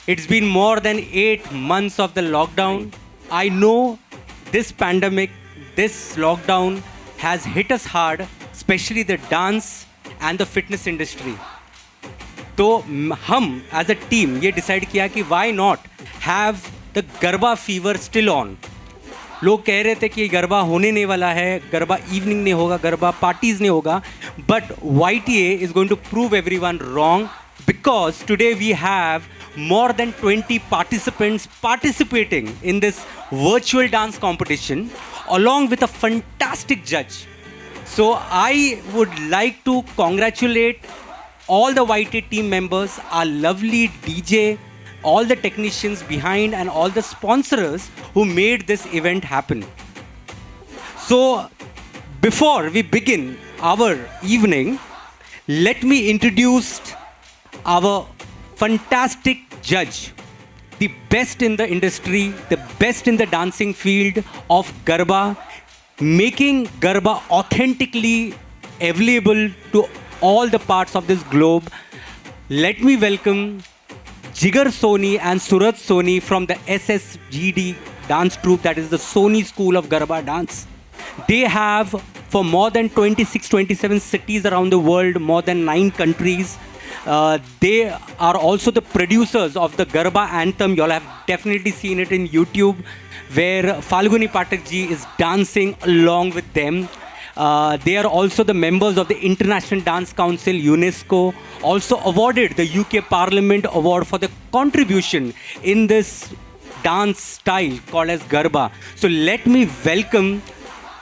It's been more than 8 months of the lockdown. I know this pandemic, this lockdown has hit us hard, especially the dance and the fitness industry. तो हम as a team ये decide किया कि why not have the garba fever still on. लोग कह रहे थे कि गरबा होने नहीं वाला है, गरबा इवनिंग नहीं होगा, गरबा पार्टीज नहीं होगा, but YTA is going to prove everyone wrong because today we have more than 20 participants participating in this virtual dance competition along with a fantastic judge. So I would like to congratulate all the YTA team members, our lovely DJ, all the technicians behind and all the sponsors who made this event happen. So before we begin our evening, let me introduce our fantastic judge, the best in the industry, the best in the dancing field of Garba, making Garba authentically available to all the parts of this globe. Let me welcome Jigar Soni and Suraj Soni from the SSGD dance troupe, that is the Soni School of Garba Dance. They have for more than 27 cities around the world, more than 9 countries. They are also the producers of the Garba anthem. You all have definitely seen it in YouTube, where Falguni Pathak ji is dancing along with them. They are also the members of the International Dance Council, UNESCO, also awarded the UK Parliament Award for the contribution in this dance style called as Garba. So let me welcome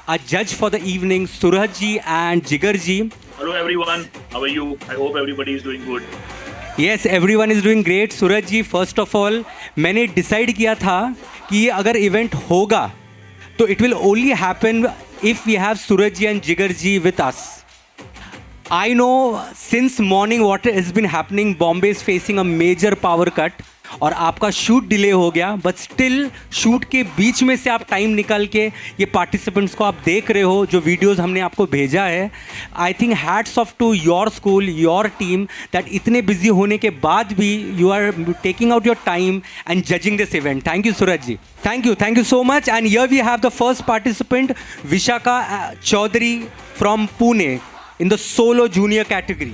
our judge for the evening, Suraj ji and Jigar ji. Hello everyone, how are you? I hope everybody is doing good. Yes, everyone is doing great. Suraj ji, first of all मैंने decide किया था कि अगर event होगा तो it will only happen if we have Suraj ji and Jigar ji with us. I know since morning what has been happening, Bombay is facing a major power cut और आपका shoot delay हो गया, बट स्टिल शूट के बीच में से आप टाइम निकाल के ये पार्टिसिपेंट्स को आप देख रहे हो, जो वीडियोस हमने आपको भेजा है. I think hats off to your school, your team, that इतने बिजी होने के बाद भी you are taking out your time and judging this event. Thank you Suraj ji, thank you so much. And here we have the first participant, Vishakha Chaudhary from Pune in the solo junior category.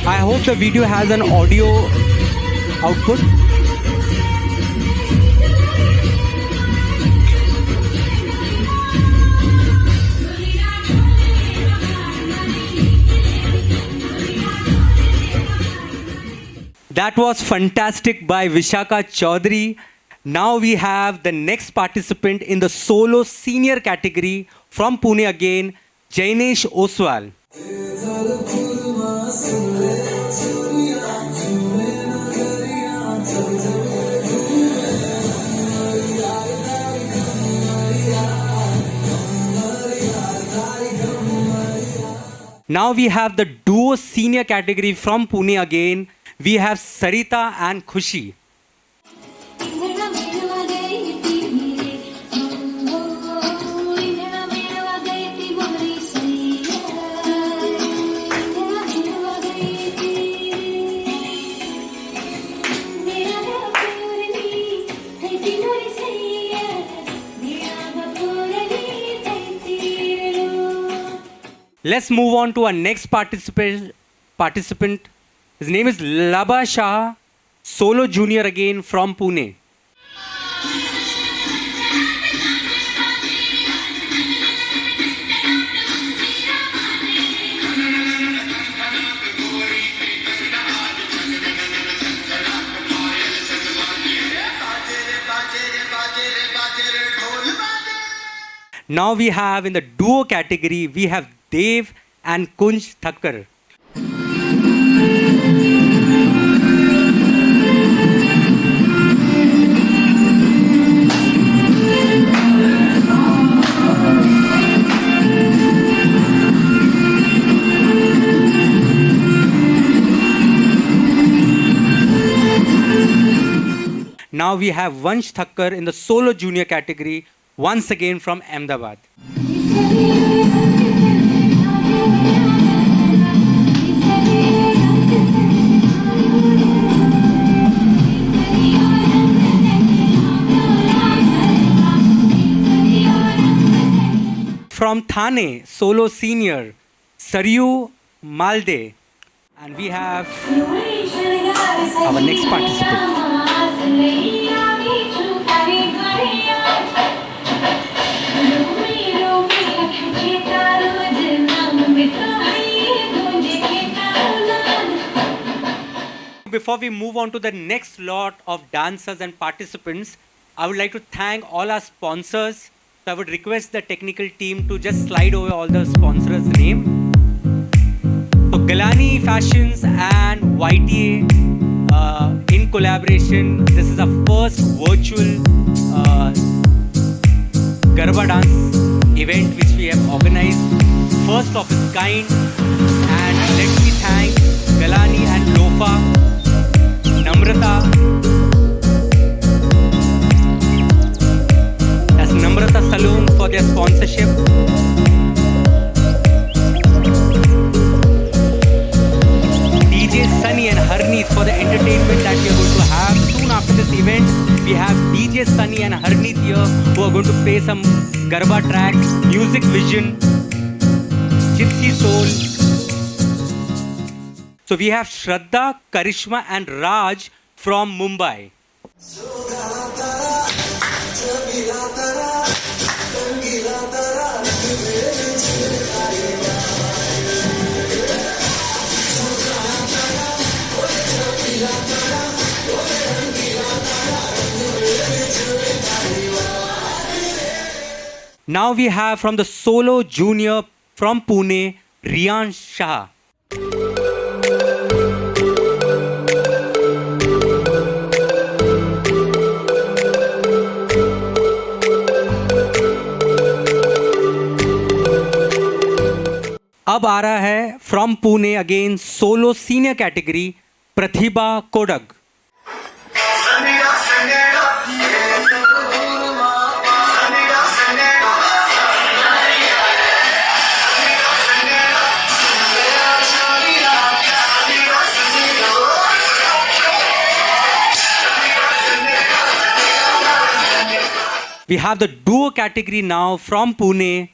I hope the video has an audio output. That was fantastic by Vishaka Chaudhary. Now we have the next participant in the solo senior category from Pune again, Jainesh Oswal. Now we have the duo senior category from Pune again. We have Sarita and Khushi. Let's move on to our next participant. His name is Laba Shah, solo junior again from Pune. Now we have in the duo category, we have Dev and Kunj Thakkar. Now we have Vansh Thakkar in the solo junior category, once again from Ahmedabad. From Thane, solo senior, Saryu Malde. And we have our next participant. Before we move on to the next lot of dancers and participants, I would like to thank all our sponsors. So I would request the technical team to just slide over all the sponsors' name. So Galani Fashions and YTA in collaboration. This is our first virtual Garba dance event which we have organized, first of its kind. And let me thank Galani and Lofa, Namrata. That's Namrata Saloon for their sponsorship. DJ Sunny and Harneet for the entertainment that we are going to have. Soon after this event, we have DJ Sunny and Harneet here who are going to play some Garba tracks, Music Vision, Gypsy Soul. So we have Shraddha, Karishma and Raj from Mumbai. Now we have from the solo junior from Pune, Riyan Shah. अब आ रहा है from Pune again solo senior category Pratibha Kodag. We have the duo category now from Pune.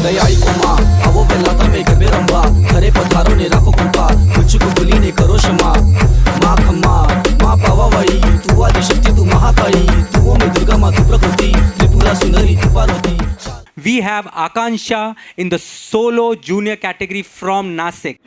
दयाई को माँ आवो बेलाता में गबे रंबा खरे पधारो ने राखो कृपा मुझको भूली ने करो क्षमा माँ खम्मा माँ पावा वही तू आदि शक्ति तू महाकाली तू में दुर्गा माँ तू प्रकृति त्रिपुरा सुंदरी तू Parvati. We have Akansha in the solo junior category from Nasik.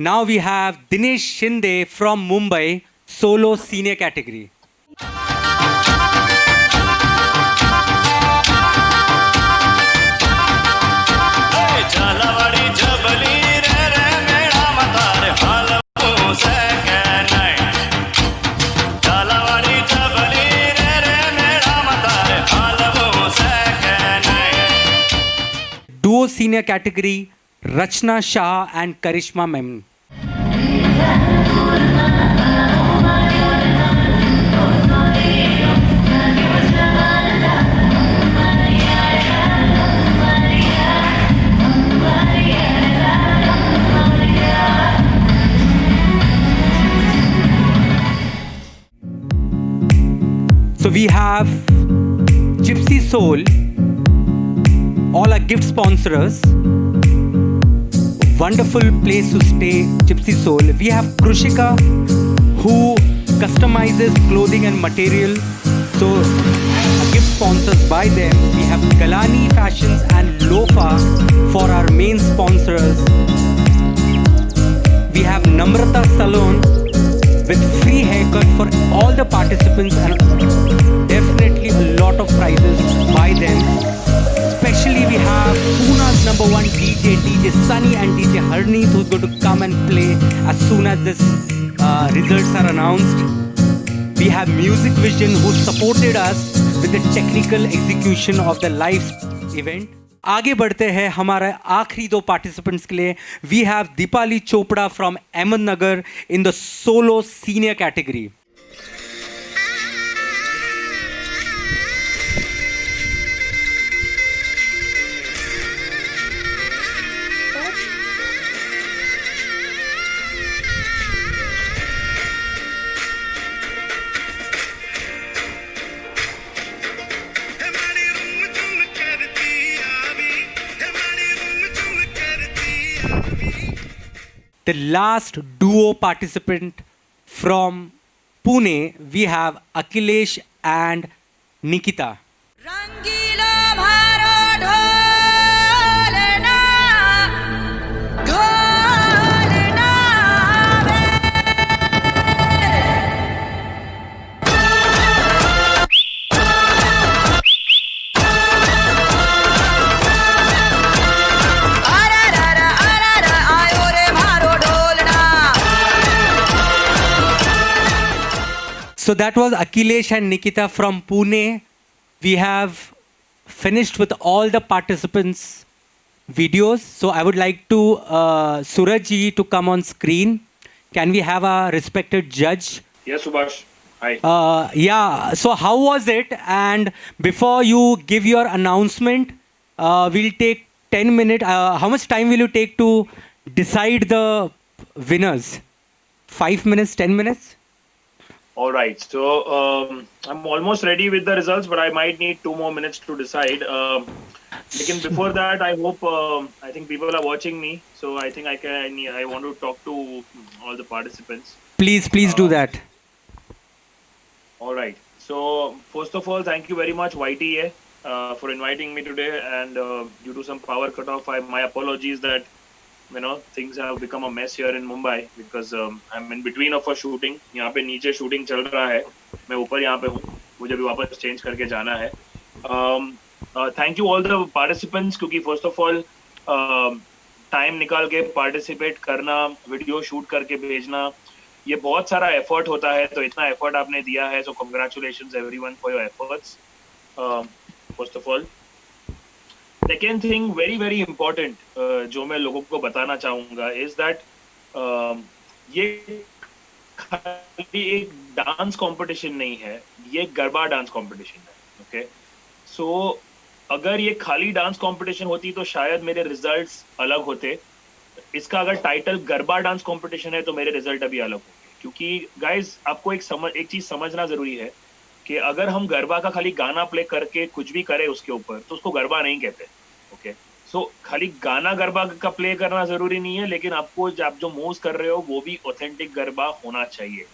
Now we have Dinesh Shinde from Mumbai, solo senior category. Duo senior category, Rachna Shah and Karishma Memon. So we have Gypsy Soul, all our gift sponsors. Wonderful place to stay, Gypsy Soul. We have Krushika, who customizes clothing and material. So, gift sponsors by them. We have Galani Fashions and Lofa for our main sponsors. We have Namrata Salon with free haircut for all the participants and definitely a lot of prizes by them. Especially we have as soon as this results are announced. We have Music Vision who supported us with the technical execution of the live event. आगे बढ़ते हैं हमारे आखिरी दो participants के लिए. We have Deepali Chopra from Ahmednagar in the solo senior category. The last duo participant from Pune, we have Akhilesh and Nikita. रंगीला भारो ढोलना ढोलना आयो रे भारो ढोलना. So that was Akhilesh and Nikita from Pune. We have finished with all the participants' videos. So I would like to Suraj ji to come on screen. Can we have a respected judge? Yes, Subhash. Hi. Yeah. So how was it? And before you give your announcement, we'll take 10 minutes. How much time will you take to decide the winners? 5 minutes, 10 minutes? All right. So I'm almost ready with the results, but I might need 2 more minutes to decide. Lekin before that, I hope I think people are watching me, so I think I want to talk to all the participants. Please do that. All right. So first of all, thank you very much, YTA, for inviting me today. And due to some power cutoff, my apologies that things have become a mess here in Mumbai because I'm in between of a shooting. यहाँ पे नीचे shooting चल रहा है. मैं ऊपर यहाँ पे हूँ. मुझे भी वापस change करके जाना है. Thank you all the participants क्योंकि first of all time निकाल के participate करना, video shoot करके भेजना, ये बहुत सारा effort होता है. तो इतना effort आपने दिया है. So congratulations everyone for your efforts. First of all. Second thing, very very important, जो मैं लोगों को बताना चाहूँगा is that ये खाली एक डांस कंपटीशन नहीं है, ये गरबा डांस कंपटीशन है. ओके, सो अगर ये खाली डांस कंपटीशन होती तो शायद मेरे रिजल्ट्स अलग होते. इसका अगर टाइटल गरबा डांस कंपटीशन है तो मेरे रिजल्ट अभी अलग होंगे. क्योंकि गाइज आपको एक चीज समझना जरूरी है कि अगर हम गरबा का खाली गाना प्ले करके कुछ भी करें उसके ऊपर तो उसको गरबा नहीं कहते. ओके, सो खाली गाना गरबा का प्ले करना जरूरी नहीं है, लेकिन आपको आप जो मूव्स कर रहे हो वो भी ऑथेंटिक गरबा होना चाहिए.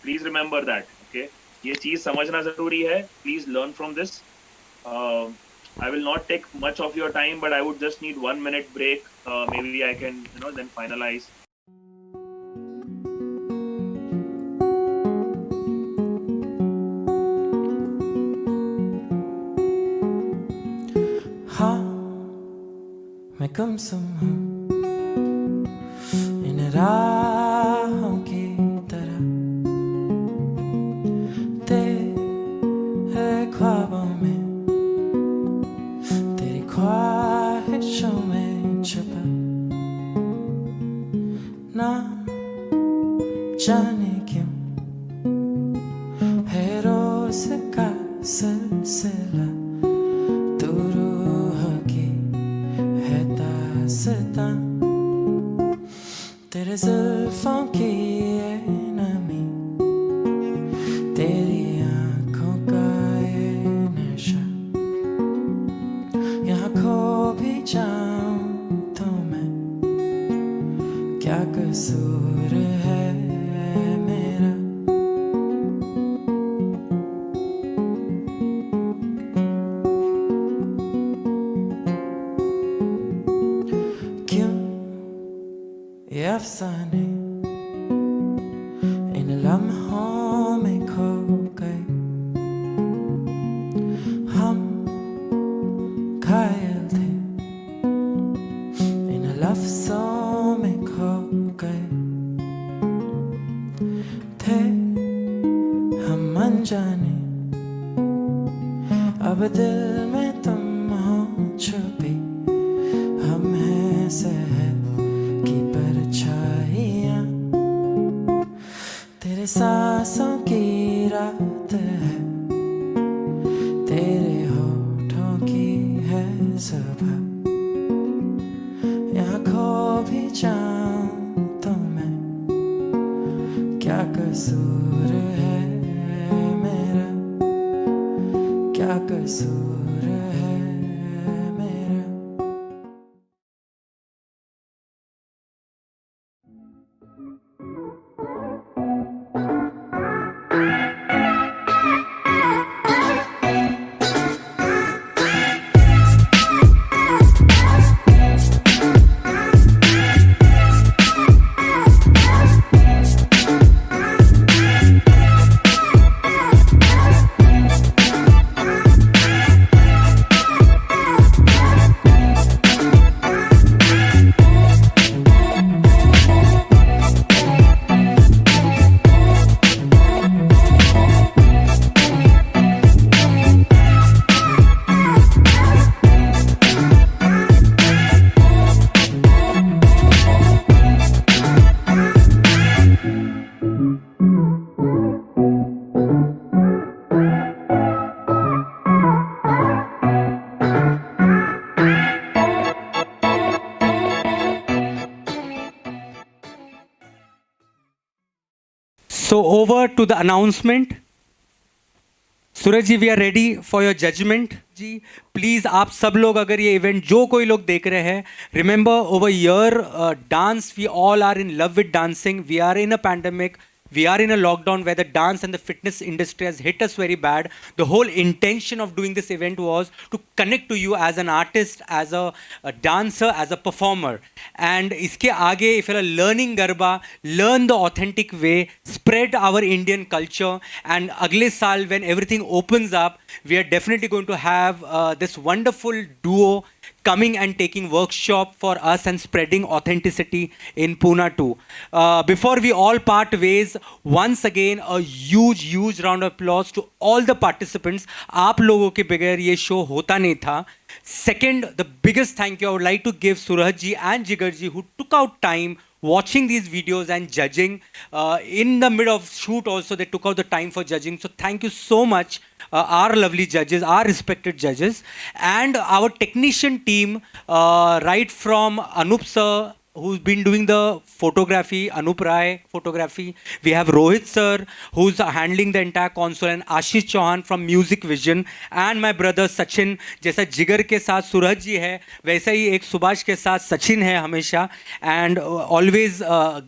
Please remember that. ओके, ये चीज समझना जरूरी है. Please learn from this. I will not take much of your time, but I would just need 1 minute break. Maybe I can then finalize. मैं गुमसुम हूँ इन राहों की तरह, तेरे ख्वाबों में, तेरी ख्वाहिशों में छुपा, ना जाने क्यों है रोज का सिलसिला, तू रूह की है दास्तां, तेरे जुल्फों की ये नमी, तेरी आँखों का ये नशा, यहाँ खो भी जाऊं तो मैं, क्या कसूर है मेरा. क्यों ये अफसाने इन लम्हों में खो गए, हम घायल थे इन लफ्जों में खो गए, अब दिल में तुम हो छुपी, हम हैं शहर की परछाइयाँ, तेरे सांसों की रात है, तेरे होठों की है सुबह, यहाँ खो भी जाऊं तो मैं, क्या कसूर है मेरा, क्या कसूर है मेरा। So over to the announcement. Suraj ji, we are ready for your judgement ji. Please आप सब लोग, अगर ये इवेंट जो कोई लोग देख रहे हैं, remember over year dance, we all are in love with dancing. We are in a pandemic. We are in a lockdown where the dance and the fitness industry has hit us very bad. The whole intention of doing this event was to connect to you as an artist, as a dancer, as a performer. And iske aage, if you're learning Garba, learn the authentic way, spread our Indian culture. And agle saal, when everything opens up, we are definitely going to have this wonderful duo coming and taking workshop for us and spreading authenticity in Pune too. Before we all part ways, once again a huge round of applause to all the participants. आप लोगों के बगैर ये show होता नहीं था. Second, the biggest thank you I would like to give Suraj ji and Jigar ji, who took out time watching these videos and judging. In the mid of shoot also they took out the time for judging. So thank you so much, our lovely judges, our respected judges, and our technician team, right from Anup sir, who's been doing the photography, Anup Rai photography. We have Rohit sir, who's handling the entire console, and Ashish Chauhan from Music Vision, and my brother Sachin. जैसा जिगर के साथ सूरज जी है, वैसा ही एक सुभाष के साथ सचिन है हमेशा, and always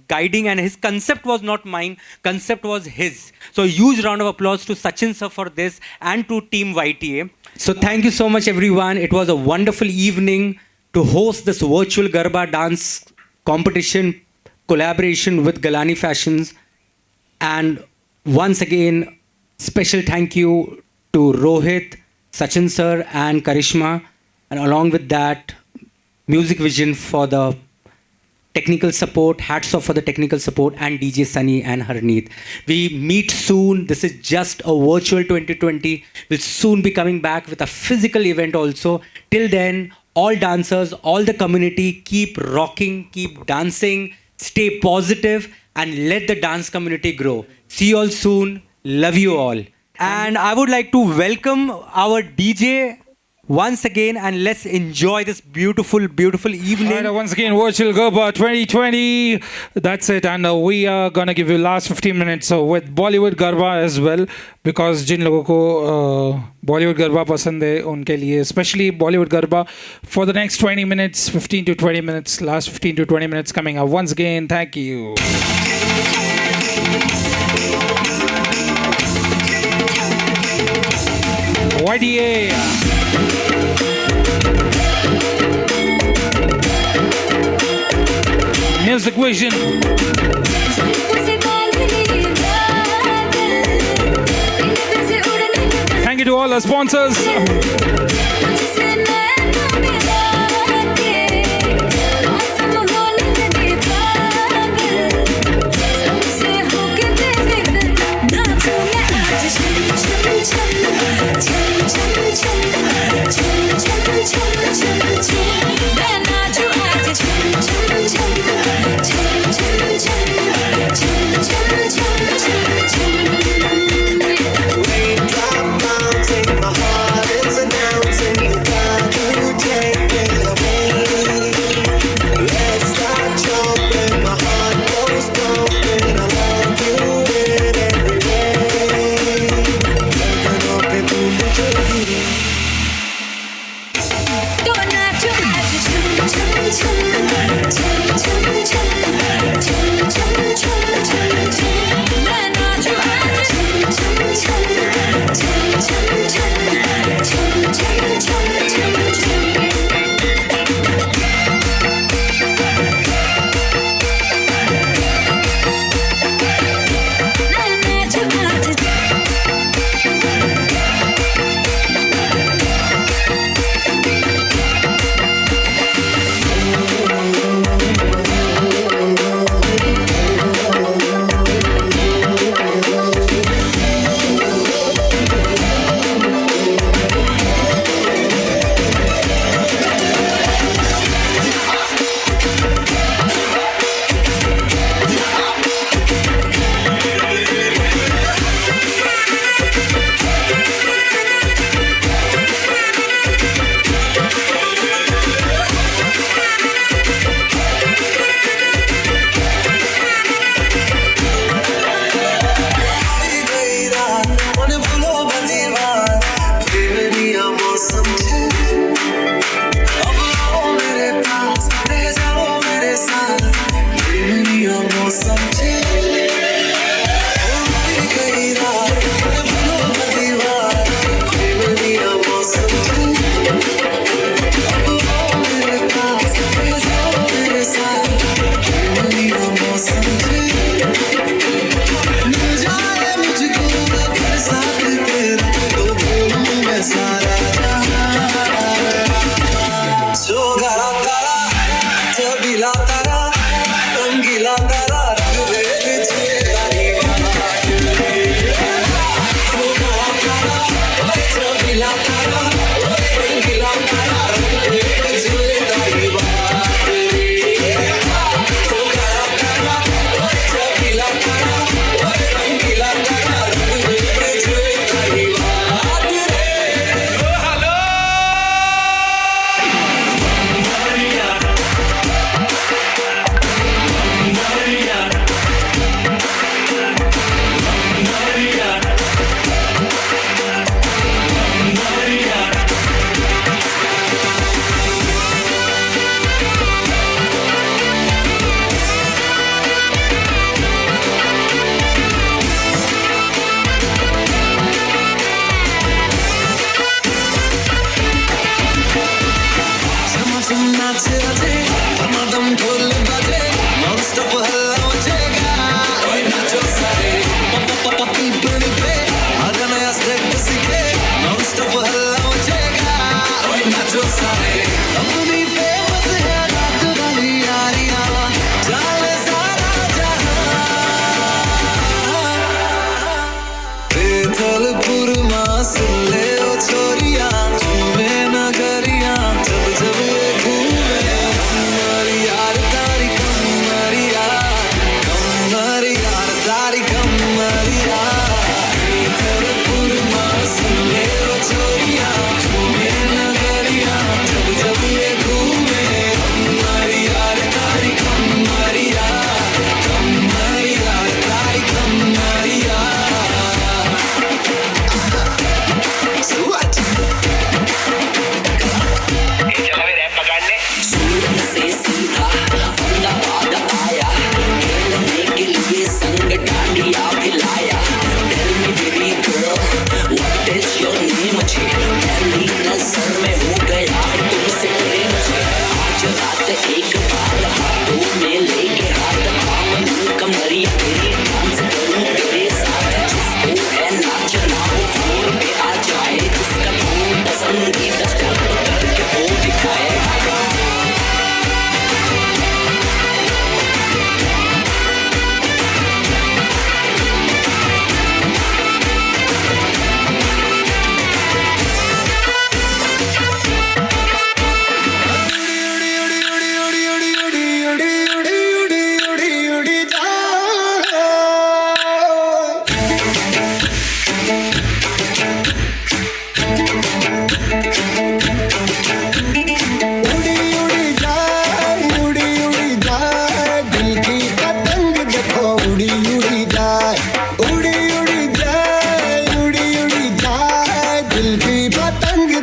guiding, and his concept was not mine, concept was his. So huge round of applause to Sachin sir for this, and to Team YTA. So thank you so much everyone. It was a wonderful evening to host this virtual Garba dance competition collaboration with Galani Fashions. And once again, special thank you to Rohit, Sachin sir and Karishma, and along with that, Music Vision for the technical support. Hats off for the technical support, and DJ Sunny and Harneet. We meet soon. This is just a virtual 2020. We'll soon be coming back with a physical event also. Till then, all dancers, all the community, keep rocking, keep dancing, stay positive, and let the dance community grow. See you all soon. Love you all. And I would like to welcome our DJ once again, and let's enjoy this beautiful evening. All right, once again, Virtual Garba 2020. That's it, and we are gonna give you last 15 minutes with Bollywood Garba as well, because जिन लोगों को Bollywood Garba पसंद है उनके लिए especially Bollywood Garba for the next 20 minutes, 15 to 20 minutes, last 15 to 20 minutes coming up. Once again, thank you. YDA. Music Vision. Thank you to all our sponsors. chum chum chum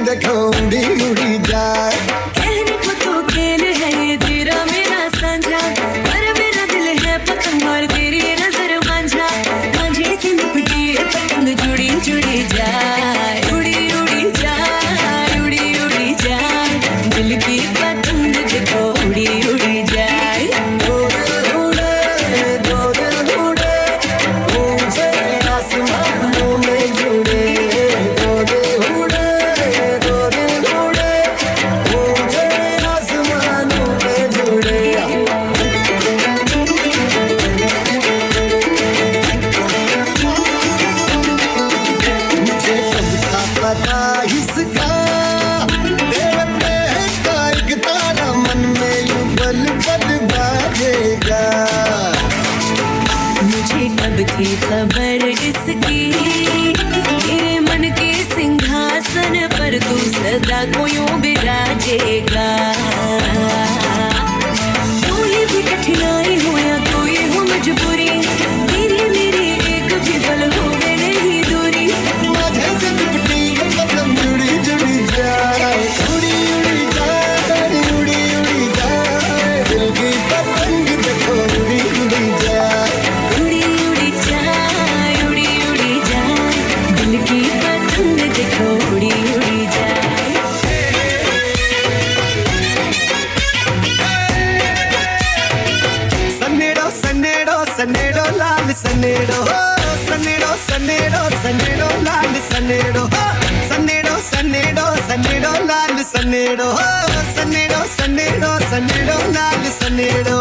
देखो उड़ी उड़ी जाए कहने को तो खेल है ये थी खबर इसकी, मेरे मन के सिंहासन पर तू सदा को यूं बिराजेगा। कोई भी कठिनाई हो या कोई हो मजबूरी, तेरी मेरी एक भी पल हो गए नहीं दूरी। माझे से लिपटी मतलब जुड़ी जुड़ी जाए, उड़ी उड़ी जाए, उड़ी उड़ी जाए, दिल की पतंग देखो उड़ी उड़ी जाए, उड़ी उड़ी जाए, उड़ी उड़ी जाए, दिल की पतंग देखो उड़ी उड़ी जाए। सनेड़ो सनेड़ो सनेड़ो लाल सनेड़ो, सनेड़ो सनेड़ो सनेड़ो लाल सनेड़ो, सनेड़ो सनेड़ो सनेड़ो लाल सनेड़ो, सनेड़ो सनेड़ो सनेड़ो लाल सनेड़ो।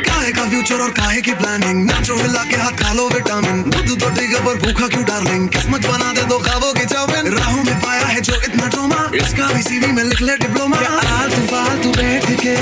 काहे का फ्यूचर और काहे की प्लानिंग, नाचो हिला के हाथ खा लो विटामिन, दूध तो ठीक है पर भूखा क्यों डार्लिंग, किस्मत बना दे दो ख्वाबों की चाउमीन, राहों में पाया है जो इतना ट्रॉमा, इसका भी सीवी में लिख ले डिप्लोमा। क्या आलतू फालतू बैठ के